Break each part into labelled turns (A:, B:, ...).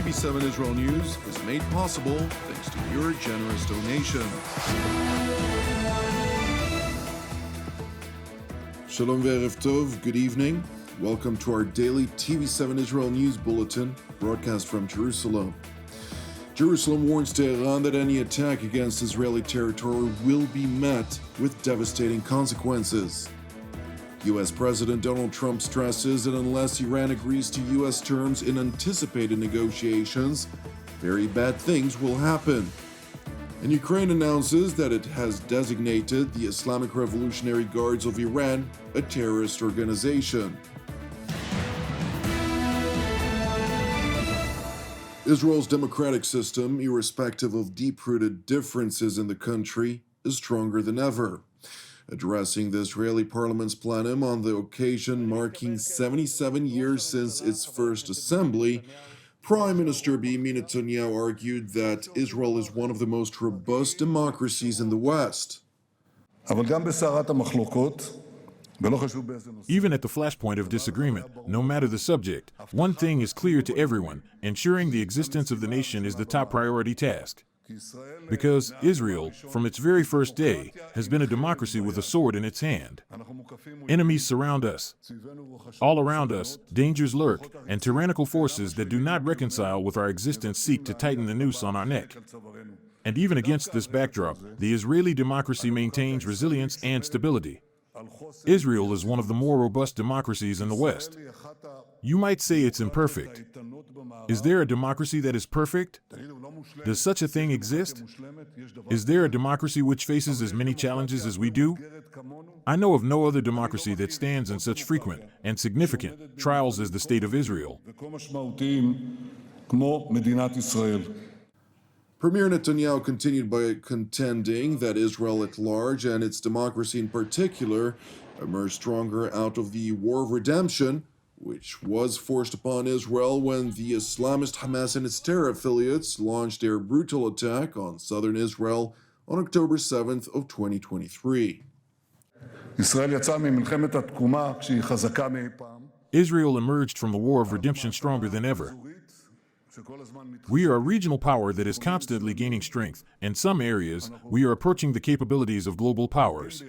A: TV7 Israel News is made possible thanks to your generous donation. Shalom ve'erev tov, good evening. Welcome to our daily TV7 Israel News Bulletin, broadcast from Jerusalem. Jerusalem warns Tehran that any attack against Israeli territory will be met with devastating consequences. U.S. President Donald Trump stresses that unless Iran agrees to U.S. terms in anticipated negotiations, very bad things will happen. And Ukraine announces that it has designated the Islamic Revolutionary Guards of Iran a terrorist organization. Israel's democratic system, irrespective of deep-rooted differences in the country, is stronger than ever. Addressing the Israeli parliament's plenum on the occasion marking 77 years since its first assembly, Prime Minister Benjamin Netanyahu argued that Israel is one of the most robust democracies in the West.
B: Even at the flashpoint of disagreement, no matter the subject, one thing is clear to everyone: ensuring the existence of the nation is the top priority task. Because Israel, from its very first day, has been a democracy with a sword in its hand. Enemies surround us. All around us, dangers lurk, and tyrannical forces that do not reconcile with our existence seek to tighten the noose on our neck. And even against this backdrop, the Israeli democracy maintains resilience and stability. Israel is one of the more robust democracies in the West. You might say it's imperfect. Is there a democracy that is perfect? Does such a thing exist? Is there a democracy which faces as many challenges as we do? I know of no other democracy that stands in such frequent and significant trials as the State of Israel.
A: Premier Netanyahu continued by contending that Israel at large and its democracy in particular emerged stronger out of the War of Redemption, which was forced upon Israel when the Islamist Hamas and its terror affiliates launched their brutal attack on southern Israel on October 7th of 2023.
B: Israel emerged from the War of Redemption stronger than ever. We are a regional power that is constantly gaining strength. In some areas, we are approaching the capabilities of global powers.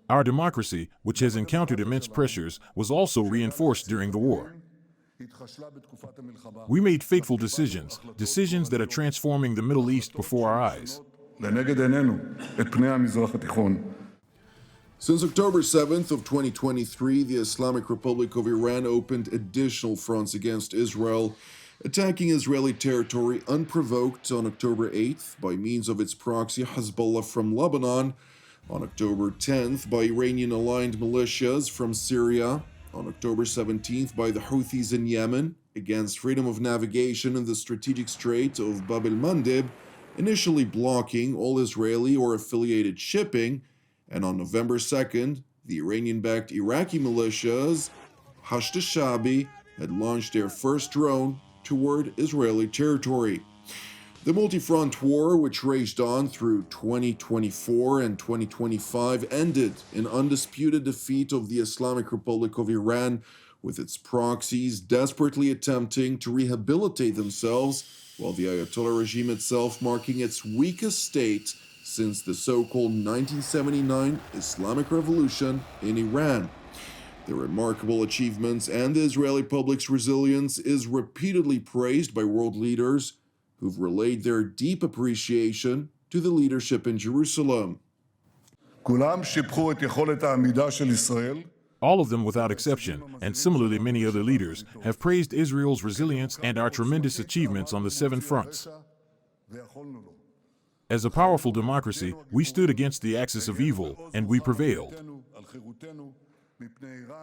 B: Our democracy, which has encountered immense pressures, was also reinforced during the war. We made fateful decisions that are transforming the Middle East before our eyes.
A: Since October 7th of 2023, the Islamic Republic of Iran opened additional fronts against Israel, attacking Israeli territory unprovoked on October 8th by means of its proxy Hezbollah from Lebanon, on October 10th by Iranian-aligned militias from Syria, on October 17th by the Houthis in Yemen, against freedom of navigation in the strategic strait of Bab el-Mandeb, initially blocking all Israeli or affiliated shipping, and on November 2nd, the Iranian-backed Iraqi militias, Hashd al-Shaabi, had launched their first drone toward Israeli territory. The multi-front war, which raged on through 2024 and 2025, ended in undisputed defeat of the Islamic Republic of Iran, with its proxies desperately attempting to rehabilitate themselves, while the Ayatollah regime itself marking its weakest state since the so-called 1979 Islamic Revolution in Iran. Their remarkable achievements and the Israeli public's resilience is repeatedly praised by world leaders who've relayed their deep appreciation to the leadership in Jerusalem.
B: All of them without exception, and similarly many other leaders, have praised Israel's resilience and our tremendous achievements on the 7 fronts. As a powerful democracy, we stood against the axis of evil, and we prevailed.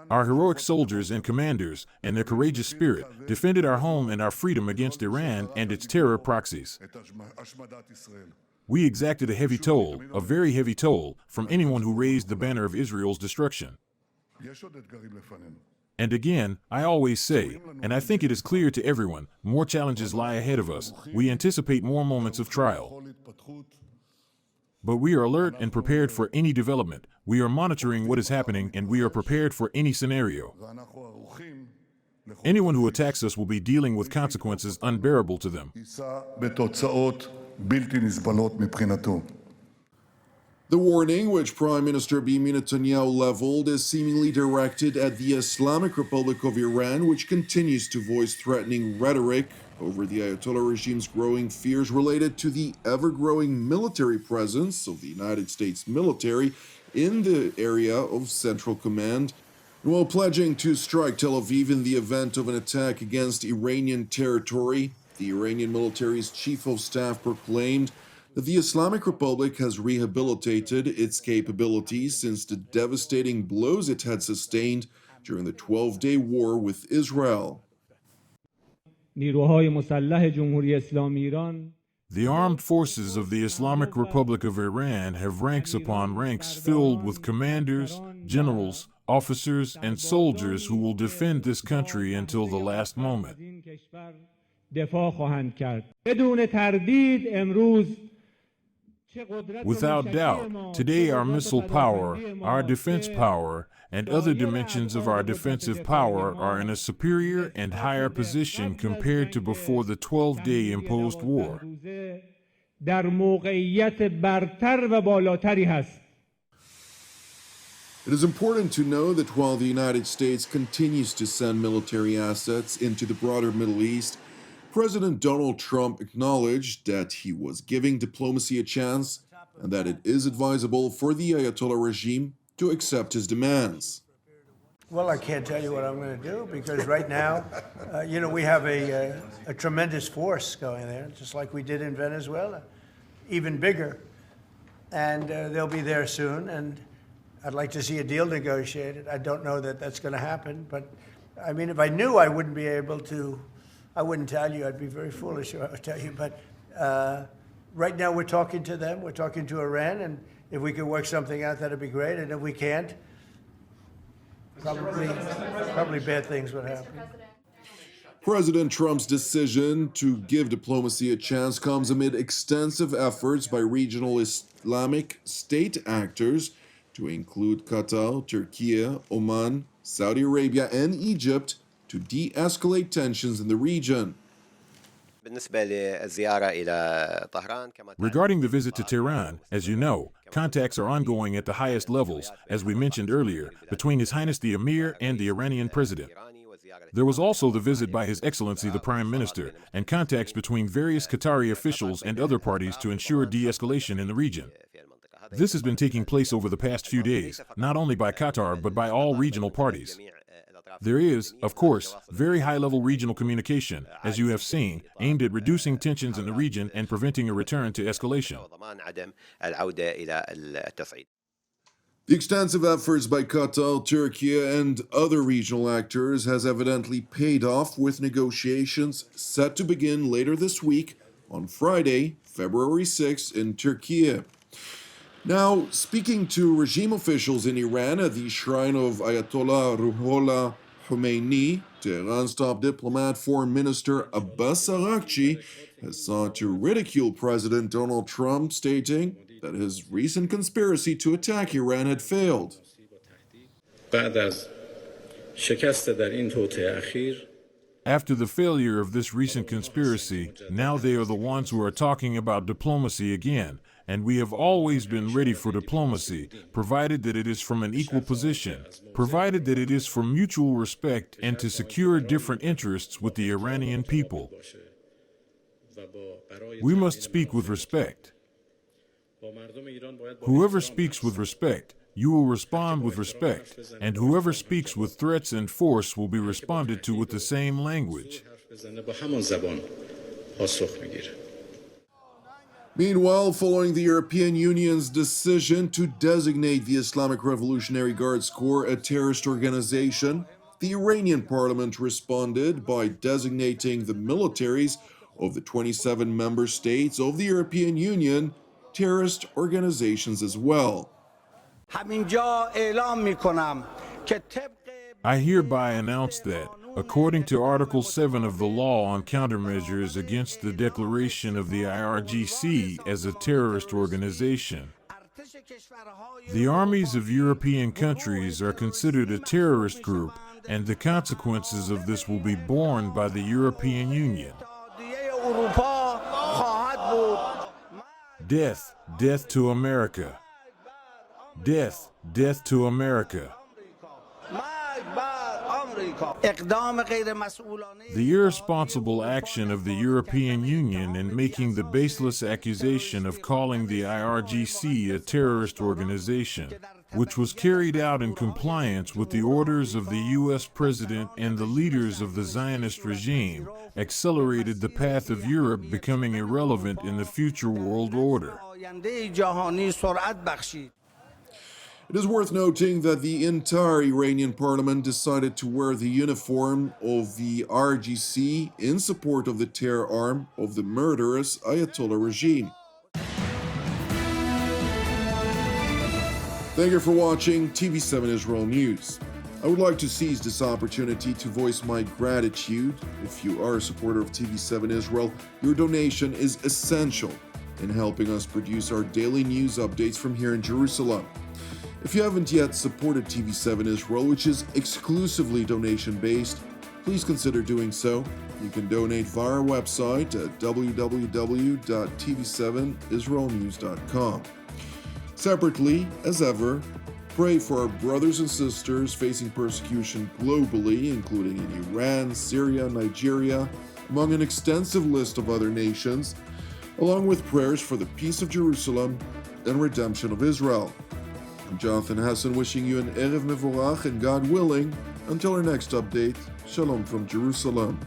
B: Our heroic soldiers and commanders, and their courageous spirit, defended our home and our freedom against Iran and its terror proxies. We exacted a heavy toll, a very heavy toll, from anyone who raised the banner of Israel's destruction. And again, I always say, and I think it is clear to everyone, more challenges lie ahead of us. We anticipate more moments of trial. But we are alert and prepared for any development. We are monitoring what is happening, and we are prepared for any scenario. Anyone who attacks us will be dealing with consequences unbearable to them.
A: The warning, which Prime Minister Benjamin Netanyahu leveled, is seemingly directed at the Islamic Republic of Iran, which continues to voice threatening rhetoric over the Ayatollah regime's growing fears related to the ever-growing military presence of the United States military in the area of Central Command, while pledging to strike Tel Aviv in the event of an attack against Iranian territory. The Iranian military's chief of staff proclaimed that the Islamic Republic has rehabilitated its capabilities since the devastating blows it had sustained during the 12-day war with Israel.
B: The armed forces of the Islamic Republic of Iran have ranks upon ranks filled with commanders, generals, officers, and soldiers who will defend this country until the last moment. Without doubt, today our missile power, our defense power, and other dimensions of our defensive power are in a superior and higher position compared to before the 12-day imposed war.
A: It is important to know that while the United States continues to send military assets into the broader Middle East, President Donald Trump acknowledged that he was giving diplomacy a chance and that it is advisable for the Ayatollah regime to accept his demands.
C: Well, I can't tell you what I'm going to do because right now, we have a tremendous force going there, just like we did in Venezuela, even bigger. And they'll be there soon. And I'd like to see a deal negotiated. I don't know that that's going to happen. But, I mean, if I knew I wouldn't be able to, I wouldn't tell you. I'd be very foolish if I would tell you. But right now we're talking to them. We're talking to Iran. And if we could work something out, that'd be great. And if we can't, probably bad things would happen.
A: President Trump's decision to give diplomacy a chance comes amid extensive efforts by regional Islamic state actors to include Qatar, Turkey, Oman, Saudi Arabia, and Egypt to de-escalate tensions in the region.
B: Regarding the visit to Tehran, as you know, contacts are ongoing at the highest levels, as we mentioned earlier, between His Highness the Emir and the Iranian president. There was also the visit by His Excellency the Prime Minister, and contacts between various Qatari officials and other parties to ensure de-escalation in the region. This has been taking place over the past few days, not only by Qatar but by all regional parties. There is, of course, very high-level regional communication, as you have seen, aimed at reducing tensions in the region and preventing a return to escalation.
A: The extensive efforts by Qatar, Turkey, and other regional actors has evidently paid off, with negotiations set to begin later this week on Friday, February 6th in Turkey. Now, speaking to regime officials in Iran at the shrine of Ayatollah Ruhollah Khomeini, Tehran's top diplomat, Foreign Minister Abbas Araghchi, has sought to ridicule President Donald Trump, stating that his recent conspiracy to attack Iran had failed.
B: After the failure of this recent conspiracy, now they are the ones who are talking about diplomacy again, and we have always been ready for diplomacy, provided that it is from an equal position, provided that it is for mutual respect and to secure different interests with the Iranian people. We must speak with respect. Whoever speaks with respect, you will respond with respect, and whoever speaks with threats and force will be responded to with the same language.
A: Meanwhile, following the European Union's decision to designate the Islamic Revolutionary Guards Corps a terrorist organization, the Iranian parliament responded by designating the militaries of the 27 member states of the European Union terrorist organizations as well.
B: I hereby announce that, according to Article 7 of the Law on Countermeasures against the declaration of the IRGC as a terrorist organization, The armies of European countries are considered a terrorist group, and the consequences of this will be borne by the European Union. Death, death to America. Death, death to America. The irresponsible action of the European Union in making the baseless accusation of calling the IRGC a terrorist organization, which was carried out in compliance with the orders of the U.S. President and the leaders of the Zionist regime, accelerated the path of Europe becoming irrelevant in the future world order.
A: It is worth noting that the entire Iranian parliament decided to wear the uniform of the IRGC in support of the terror arm of the murderous Ayatollah regime. Thank you for watching TV7 Israel News. I would like to seize this opportunity to voice my gratitude. If you are a supporter of TV7 Israel, your donation is essential in helping us produce our daily news updates from here in Jerusalem. If you haven't yet supported TV7 Israel, which is exclusively donation-based, please consider doing so. You can donate via our website at www.tv7israelnews.com. Separately, as ever, pray for our brothers and sisters facing persecution globally, including in Iran, Syria, Nigeria, among an extensive list of other nations, along with prayers for the peace of Jerusalem and redemption of Israel. I'm Jonathan Hassan, wishing you an Erev Mevorach, and God willing, until our next update, Shalom from Jerusalem.